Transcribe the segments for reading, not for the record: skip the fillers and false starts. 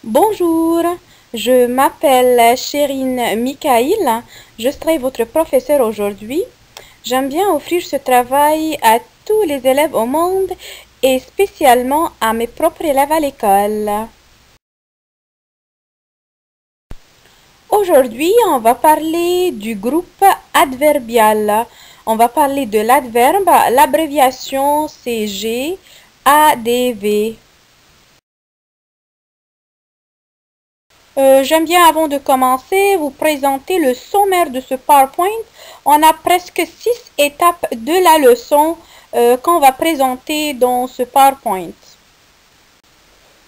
Bonjour, je m'appelle Chérine Mikaïl, je serai votre professeur aujourd'hui. J'aime bien offrir ce travail à tous les élèves au monde et spécialement à mes propres élèves à l'école. Aujourd'hui, on va parler du groupe adverbial. On va parler de l'adverbe, l'abréviation c'est GADV. J'aime bien, avant de commencer, vous présenter le sommaire de ce PowerPoint. On a presque 6 étapes de la leçon qu'on va présenter dans ce PowerPoint.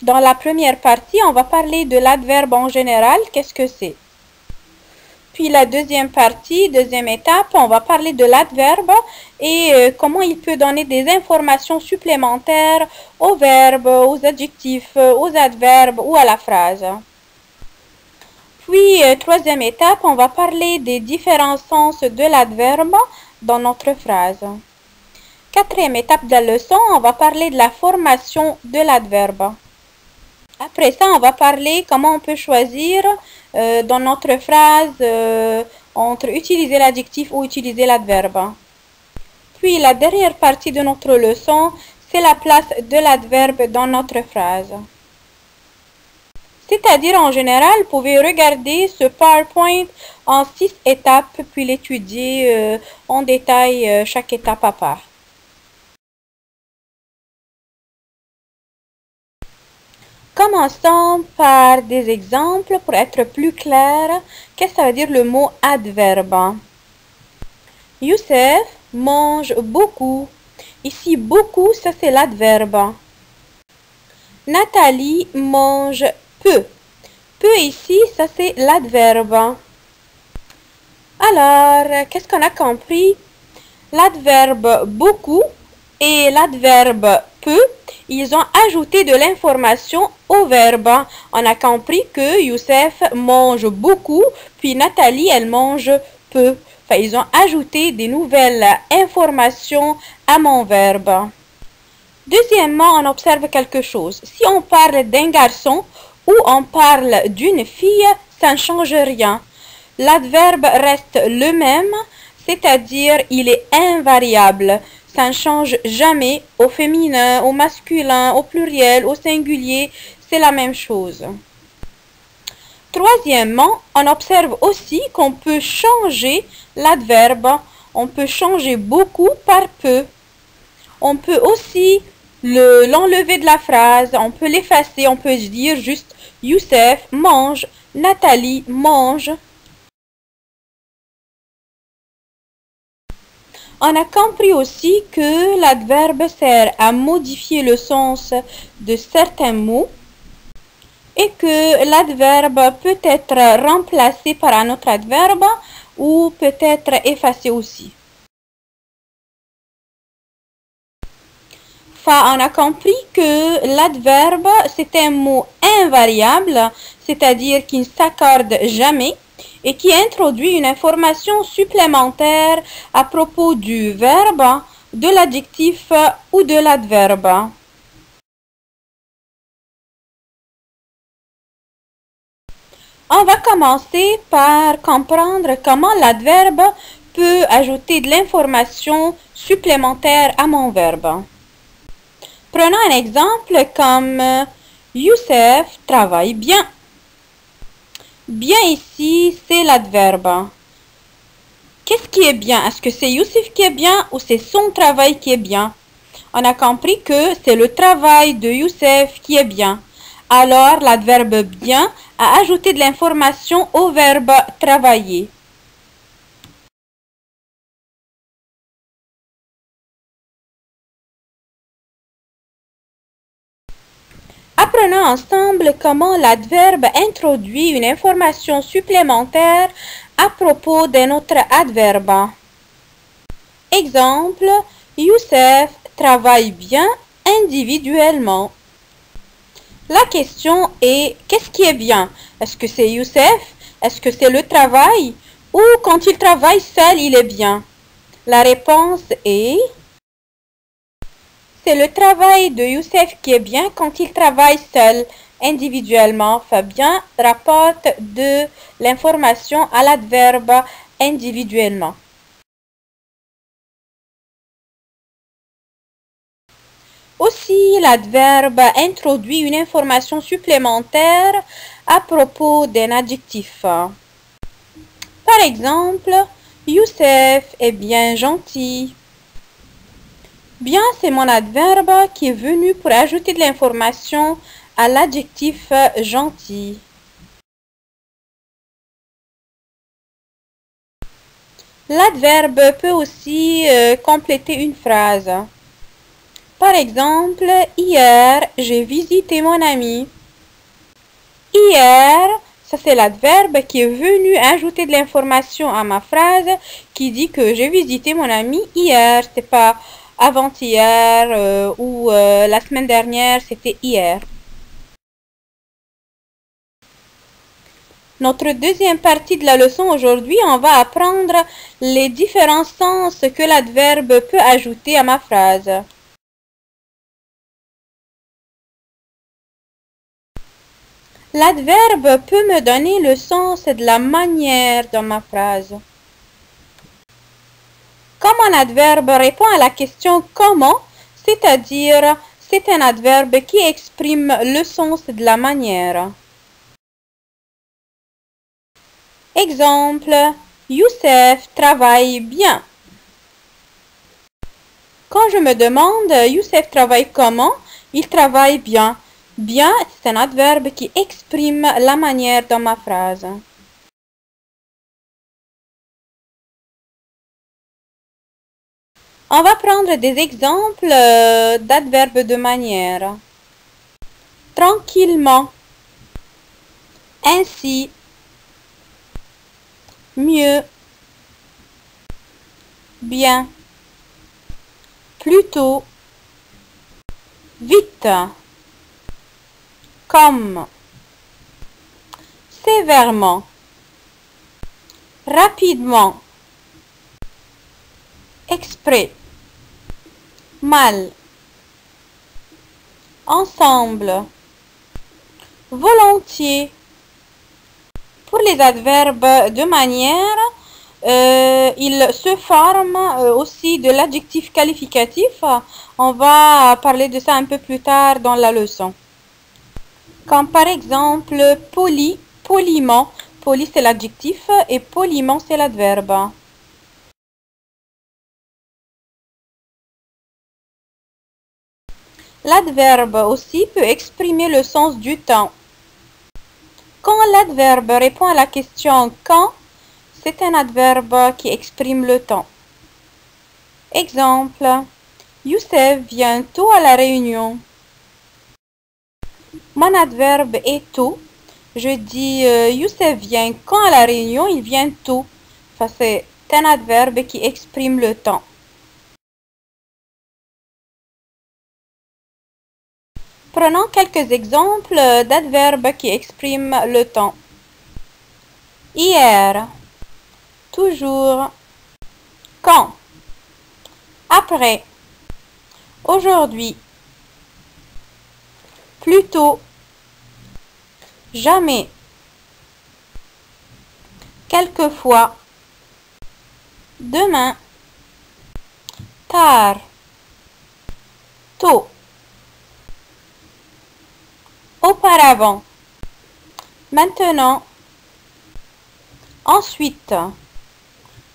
Dans la première partie, on va parler de l'adverbe en général, qu'est-ce que c'est. Puis la deuxième partie, deuxième étape, on va parler de l'adverbe et comment il peut donner des informations supplémentaires aux verbes, aux adjectifs, aux adverbes ou à la phrase. Puis, troisième étape, on va parler des différents sens de l'adverbe dans notre phrase. Quatrième étape de la leçon, on va parler de la formation de l'adverbe. Après ça, on va parler comment on peut choisir dans notre phrase entre utiliser l'adjectif ou utiliser l'adverbe. Puis, la dernière partie de notre leçon, c'est la place de l'adverbe dans notre phrase. C'est-à-dire, en général, vous pouvez regarder ce PowerPoint en 6 étapes, puis l'étudier en détail, chaque étape à part. Commençons par des exemples pour être plus clair. Qu'est-ce que ça veut dire le mot adverbe? Youssef mange beaucoup. Ici, beaucoup, ça c'est l'adverbe. Nathalie mange peu. Peu ici, ça c'est l'adverbe. Alors, qu'est-ce qu'on a compris? L'adverbe beaucoup et l'adverbe peu, ils ont ajouté de l'information au verbe. On a compris que Youssef mange beaucoup, puis Nathalie, elle mange peu. Enfin, ils ont ajouté des nouvelles informations à mon verbe. Deuxièmement, on observe quelque chose. Si on parle d'un garçon ou on parle d'une fille, ça ne change rien. L'adverbe reste le même, c'est-à-dire il est invariable. Ça ne change jamais au féminin, au masculin, au pluriel, au singulier. C'est la même chose. Troisièmement, on observe aussi qu'on peut changer l'adverbe. On peut changer beaucoup par peu. On peut aussi l'enlever de la phrase, on peut l'effacer, on peut dire juste Youssef mange, Nathalie mange. On a compris aussi que l'adverbe sert à modifier le sens de certains mots et que l'adverbe peut être remplacé par un autre adverbe ou peut être effacé aussi. On a compris que l'adverbe, c'est un mot invariable, c'est-à-dire qui ne s'accorde jamais et qui introduit une information supplémentaire à propos du verbe, de l'adjectif ou de l'adverbe. On va commencer par comprendre comment l'adverbe peut ajouter de l'information supplémentaire à mon verbe. Prenons un exemple comme Youssef travaille bien. Bien ici, c'est l'adverbe. Qu'est-ce qui est bien? Est-ce que c'est Youssef qui est bien ou c'est son travail qui est bien? On a compris que c'est le travail de Youssef qui est bien. Alors, l'adverbe bien a ajouté de l'information au verbe travailler. Apprenons ensemble comment l'adverbe introduit une information supplémentaire à propos d'un autre adverbe. Exemple, Youssef travaille bien individuellement. La question est, qu'est-ce qui est bien? Est-ce que c'est Youssef? Est-ce que c'est le travail? Ou quand il travaille seul, il est bien? La réponse est... C'est le travail de Youssef qui est bien quand il travaille seul. individuellement. Fabien rapporte de l'information à l'adverbe individuellement. Aussi, l'adverbe introduit une information supplémentaire à propos d'un adjectif. Par exemple, Youssef est bien gentil. Bien, c'est mon adverbe qui est venu pour ajouter de l'information à l'adjectif gentil. L'adverbe peut aussi compléter une phrase. Par exemple, hier, j'ai visité mon ami. Hier, ça c'est l'adverbe qui est venu ajouter de l'information à ma phrase qui dit que j'ai visité mon ami hier. C'est pas avant-hier ou la semaine dernière, c'était hier. Notre deuxième partie de la leçon aujourd'hui, on va apprendre les différents sens que l'adverbe peut ajouter à ma phrase. L'adverbe peut me donner le sens de la manière dans ma phrase. Comme un adverbe répond à la question comment, c'est-à-dire c'est un adverbe qui exprime le sens de la manière. Exemple, Youssef travaille bien. Quand je me demande Youssef travaille comment, il travaille bien. Bien, c'est un adverbe qui exprime la manière dans ma phrase. On va prendre des exemples d'adverbes de manière. Tranquillement, ainsi, mieux, bien, plutôt, vite, comme, sévèrement, rapidement, exprès, mal, ensemble, volontiers. Pour les adverbes de manière, ils se forment aussi de l'adjectif qualificatif. On va parler de ça un peu plus tard dans la leçon. Comme par exemple poli, poliment. Poli c'est l'adjectif et poliment c'est l'adverbe. L'adverbe aussi peut exprimer le sens du temps. Quand l'adverbe répond à la question quand, c'est un adverbe qui exprime le temps. Exemple, Youssef vient tôt à la réunion. Mon adverbe est tôt. Je dis Youssef vient quand à la réunion, il vient tôt. Ça, c'est un adverbe qui exprime le temps. Prenons quelques exemples d'adverbes qui expriment le temps. Hier, toujours, quand, après, aujourd'hui, plutôt, jamais, quelquefois, demain, tard, tôt, auparavant, maintenant, ensuite,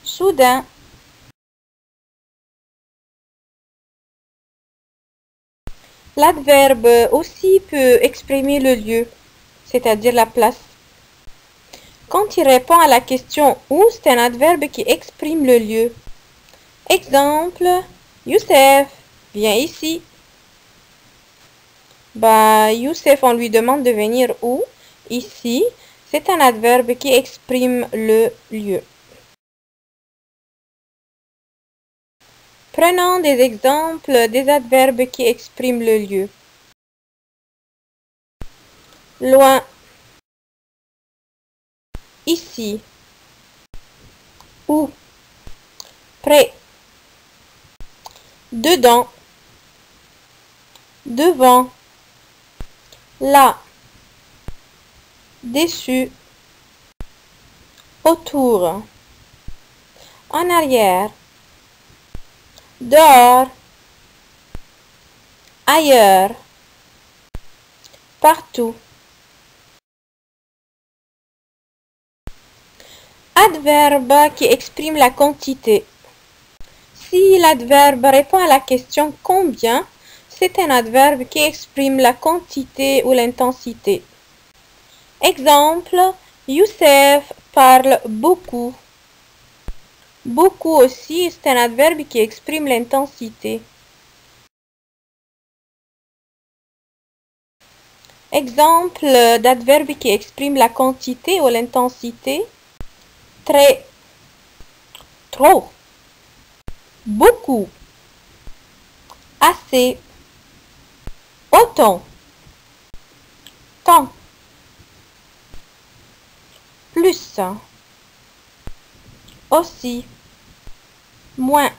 soudain. L'adverbe aussi peut exprimer le lieu, c'est-à-dire la place. Quand il répond à la question où, c'est un adverbe qui exprime le lieu. Exemple, Youssef, viens ici. Youssef, on lui demande de venir où? Ici, c'est un adverbe qui exprime le lieu. Prenons des exemples des adverbes qui expriment le lieu. Loin, ici, où, près, dedans, devant, là, dessus, autour, en arrière, dehors, ailleurs, partout. Adverbe qui exprime la quantité. Si l'adverbe répond à la question combien, c'est un adverbe qui exprime la quantité ou l'intensité. Exemple, Youssef parle beaucoup. Beaucoup aussi, c'est un adverbe qui exprime l'intensité. Exemple d'adverbe qui exprime la quantité ou l'intensité. Très, trop, beaucoup, assez, autant, tant, plus, aussi, moins,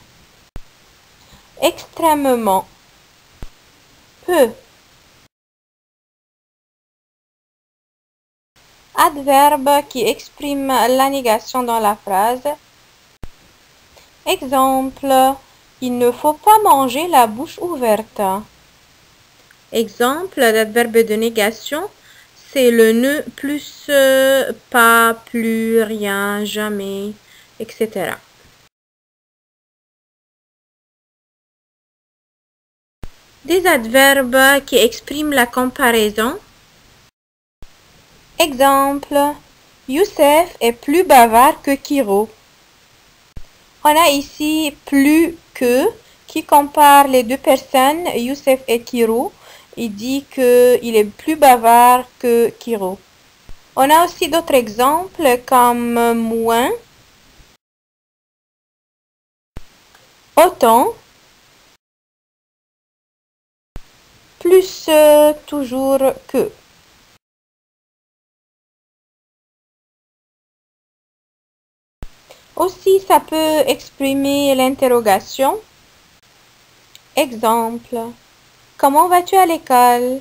extrêmement, peu. Adverbe qui exprime la négation dans la phrase. Exemple, il ne faut pas manger la bouche ouverte. Exemple d'adverbe de négation, c'est le ne plus pas, plus, rien, jamais, etc. Des adverbes qui expriment la comparaison. Exemple, Youssef est plus bavard que Kiro. On a ici plus que qui compare les deux personnes, Youssef et Kiro. Il dit qu'il est plus bavard que Kiro. On a aussi d'autres exemples comme moins, autant, plus, toujours que. Aussi, ça peut exprimer l'interrogation. Exemple, comment vas-tu à l'école?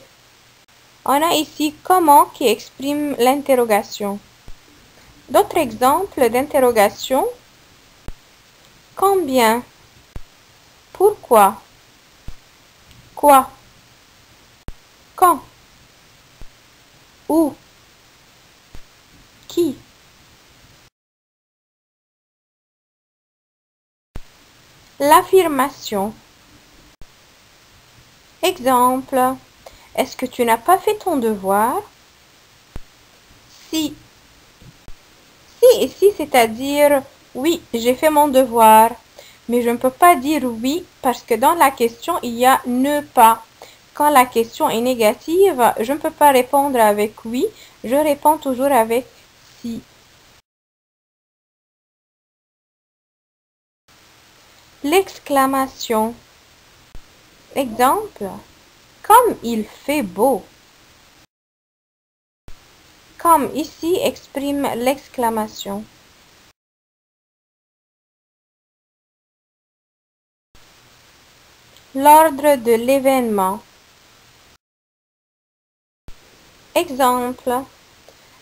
On a ici comment qui exprime l'interrogation. D'autres exemples d'interrogation. Combien? Pourquoi? Quoi? Quand? Où? Qui? L'affirmation. Exemple, est-ce que tu n'as pas fait ton devoir? Si. Si et si, c'est-à-dire oui, j'ai fait mon devoir. Mais je ne peux pas dire oui parce que dans la question, il y a ne pas. Quand la question est négative, je ne peux pas répondre avec oui, je réponds toujours avec si. L'exclamation. Exemple, comme il fait beau. Comme ici exprime l'exclamation. L'ordre de l'événement. Exemple.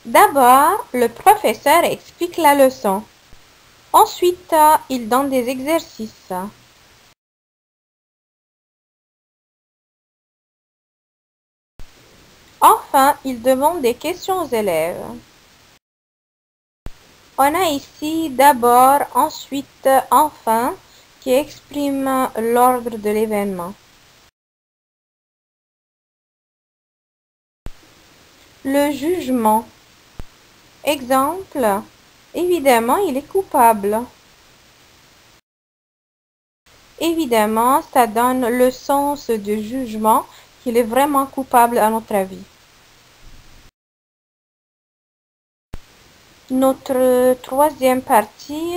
D'abord, le professeur explique la leçon. Ensuite, il donne des exercices. Enfin, il demande des questions aux élèves. On a ici d'abord, ensuite, enfin, qui exprime l'ordre de l'événement. Le jugement. Exemple, évidemment, il est coupable. Évidemment, ça donne le sens du jugement qu'il est vraiment coupable à notre avis. Notre troisième partie,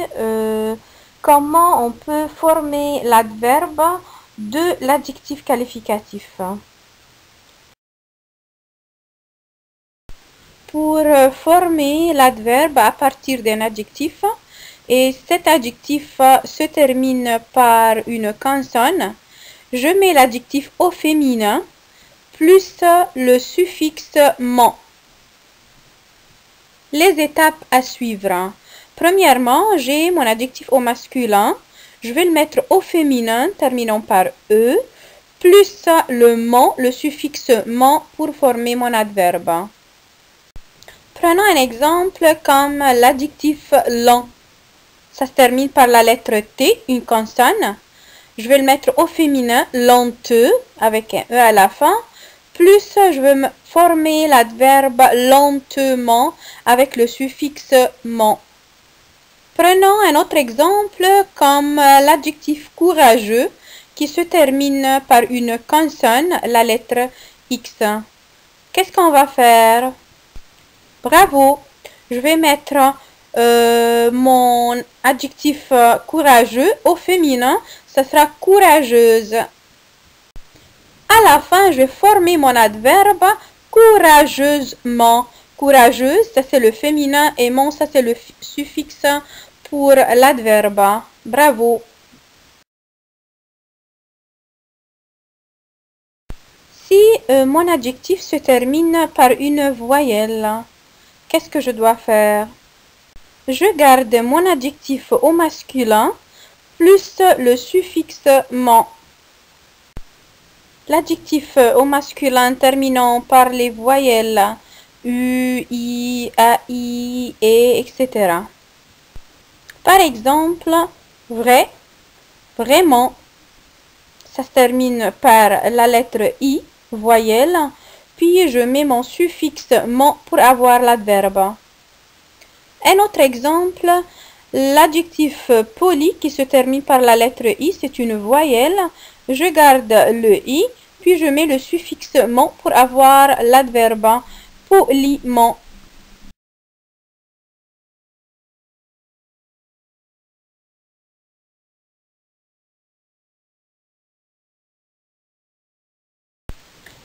comment on peut former l'adverbe de l'adjectif qualificatif. Pour former l'adverbe à partir d'un adjectif, et cet adjectif se termine par une consonne, je mets l'adjectif au féminin plus le suffixe ment. Les étapes à suivre. Premièrement, j'ai mon adjectif au masculin. Je vais le mettre au féminin, terminant par E, plus le ment, le suffixe ment pour former mon adverbe. Prenons un exemple comme l'adjectif lent. Ça se termine par la lettre T, une consonne. Je vais le mettre au féminin, lenteux, avec un E à la fin. Plus je vais former l'adverbe lentement avec le suffixe ment. Prenons un autre exemple comme l'adjectif courageux qui se termine par une consonne, la lettre X. Qu'est-ce qu'on va faire? Bravo! Je vais mettre mon adjectif courageux au féminin, ça sera courageuse. À la fin, je vais former mon adverbe courageusement. Courageuse, ça c'est le féminin et mon, ça c'est le suffixe pour l'adverbe. Bravo. Si mon adjectif se termine par une voyelle, qu'est-ce que je dois faire? Je garde mon adjectif au masculin plus le suffixe ment. L'adjectif au masculin terminant par les voyelles U, I, A, I, E, etc. Par exemple, vrai, vraiment. Ça se termine par la lettre I, voyelle, puis je mets mon suffixe ment pour avoir l'adverbe. Un autre exemple, l'adjectif poli qui se termine par la lettre I, c'est une voyelle. Je garde le I, puis je mets le suffixe ment pour avoir l'adverbe poliment.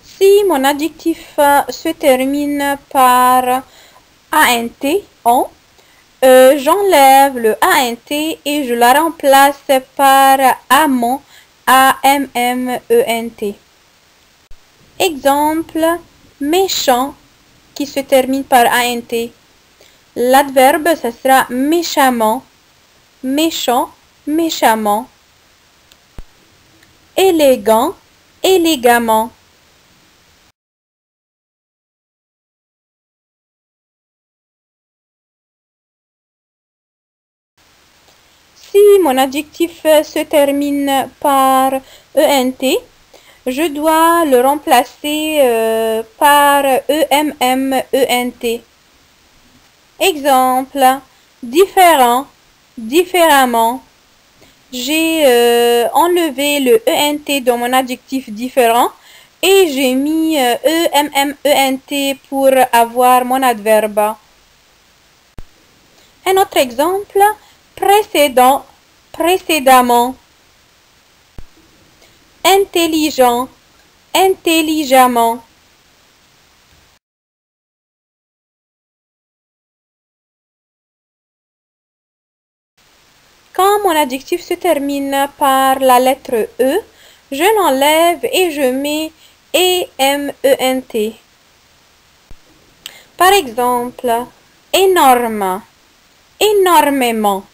Si mon adjectif se termine par ANT, on, j'enlève le ANT et je la remplace par amant, A-M-M-E-N-T. Exemple, méchant, qui se termine par ANT. L'adverbe, ça sera méchamment, méchant, méchamment. Élégant, élégamment. Si mon adjectif se termine par ENT, je dois le remplacer par EMMENT. Exemple, différent, différemment. J'ai enlevé le ENT dans mon adjectif différent et j'ai mis EMMENT pour avoir mon adverbe. Un autre exemple, précédent, précédemment. Intelligent, intelligemment. Quand mon adjectif se termine par la lettre E, je l'enlève et je mets EMENT. Par exemple, énorme, énormément.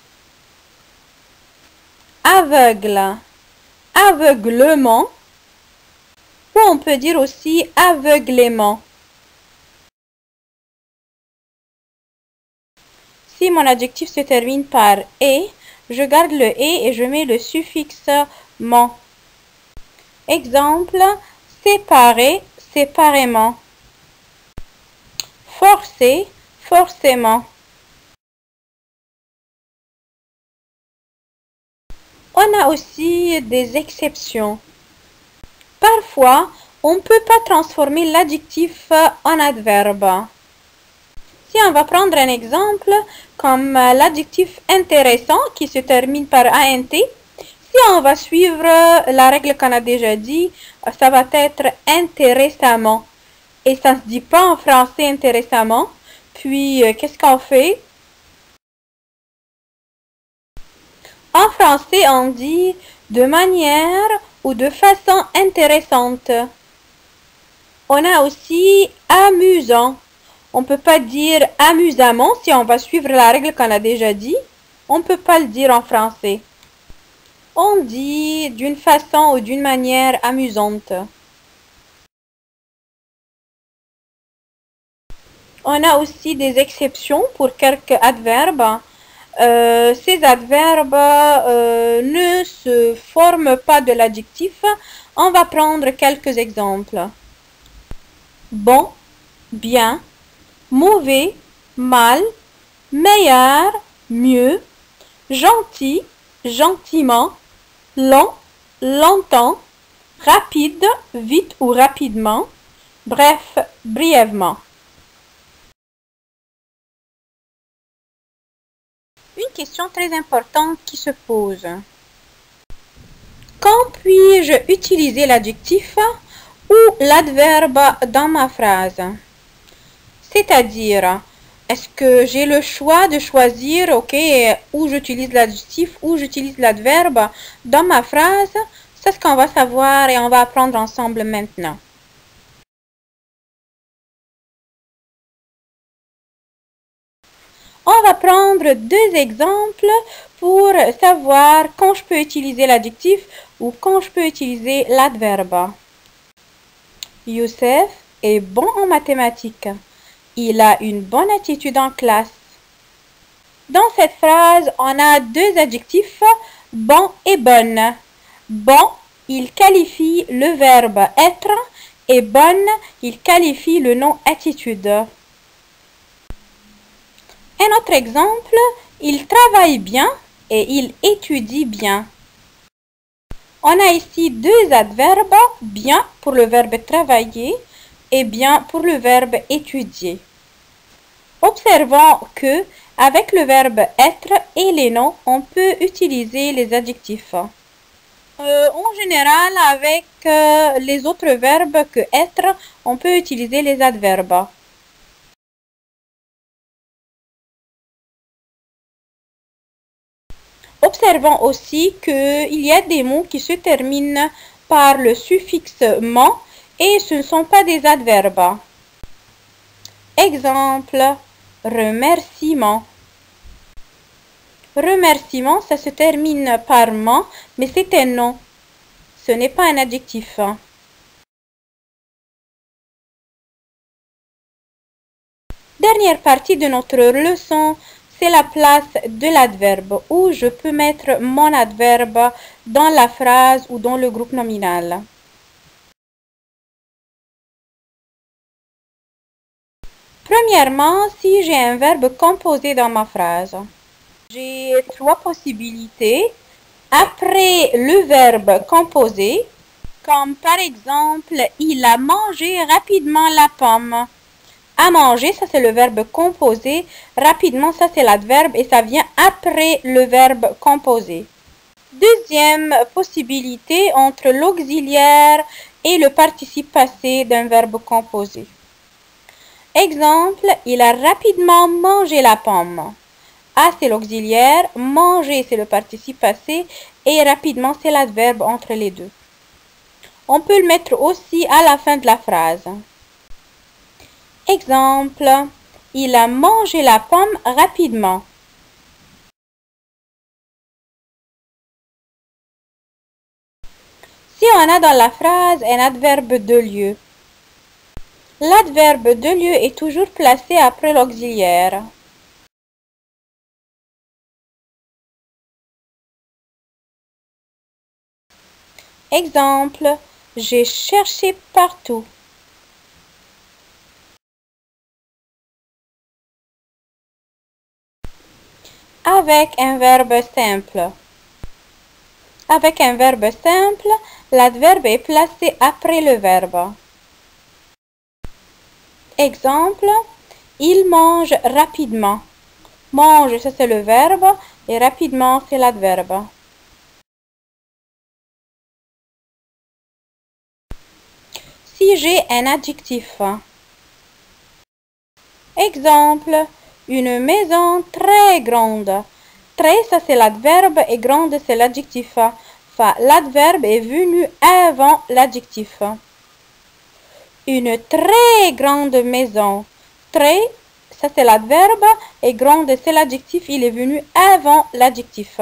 Aveugle, aveuglement. Ou on peut dire aussi aveuglément. Si mon adjectif se termine par et, je garde le et je mets le suffixe ment. Exemple, séparer, séparément. Forcer, forcément. On a aussi des exceptions. Parfois, on ne peut pas transformer l'adjectif en adverbe. Si on va prendre un exemple comme l'adjectif intéressant qui se termine par ANT, si on va suivre la règle qu'on a déjà dit, ça va être intéressamment. Et ça ne se dit pas en français intéressamment. Puis, qu'est-ce qu'on fait? En français, on dit de manière ou de façon intéressante. On a aussi amusant. On ne peut pas dire amusamment si on va suivre la règle qu'on a déjà dit. On ne peut pas le dire en français. On dit d'une façon ou d'une manière amusante. On a aussi des exceptions pour quelques adverbes. Ces adverbes ne se forment pas de l'adjectif. On va prendre quelques exemples. Bon, bien, mauvais, mal, meilleur, mieux, gentil, gentiment, long, longtemps, rapide, vite ou rapidement, bref, brièvement. Une question très importante qui se pose. Quand puis-je utiliser l'adjectif ou l'adverbe dans ma phrase? C'est-à-dire, est-ce que j'ai le choix de choisir, où j'utilise l'adjectif, où j'utilise l'adverbe dans ma phrase? C'est ce qu'on va savoir et on va apprendre ensemble maintenant. On va prendre deux exemples pour savoir quand je peux utiliser l'adjectif ou quand je peux utiliser l'adverbe. Youssef est bon en mathématiques. Il a une bonne attitude en classe. Dans cette phrase, on a deux adjectifs, bon et bonne. Bon, il qualifie le verbe être et bonne, il qualifie le nom attitude. Un autre exemple, il travaille bien et il étudie bien. On a ici deux adverbes, bien pour le verbe travailler et bien pour le verbe étudier. Observons que avec le verbe être et les noms, on peut utiliser les adjectifs. En général, avec les autres verbes que être, on peut utiliser les adverbes. Observons aussi qu'il y a des mots qui se terminent par le suffixe ment et ce ne sont pas des adverbes. Exemple, remerciement. Remerciement, ça se termine par ment, mais c'est un nom. Ce n'est pas un adjectif. Dernière partie de notre leçon, c'est la place de l'adverbe, où je peux mettre mon adverbe dans la phrase ou dans le groupe nominal. Premièrement, si j'ai un verbe composé dans ma phrase, j'ai trois possibilités. Après le verbe composé, comme par exemple, il a mangé rapidement la pomme. À manger, ça c'est le verbe composé. Rapidement, ça c'est l'adverbe et ça vient après le verbe composé. Deuxième possibilité entre l'auxiliaire et le participe passé d'un verbe composé. Exemple, il a rapidement mangé la pomme. A c'est l'auxiliaire, manger c'est le participe passé et rapidement c'est l'adverbe entre les deux. On peut le mettre aussi à la fin de la phrase. Exemple, il a mangé la pomme rapidement. Si on a dans la phrase un adverbe de lieu, l'adverbe de lieu est toujours placé après l'auxiliaire. Exemple, j'ai cherché partout. Avec un verbe simple. Avec un verbe simple, l'adverbe est placé après le verbe. Exemple, il mange rapidement. Mange, ça c'est le verbe et rapidement c'est l'adverbe. Si j'ai un adjectif. Exemple, une maison très grande. Très, ça c'est l'adverbe et grande c'est l'adjectif. Enfin, l'adverbe est venu avant l'adjectif. Une très grande maison. Très, ça c'est l'adverbe, et grande c'est l'adjectif, il est venu avant l'adjectif.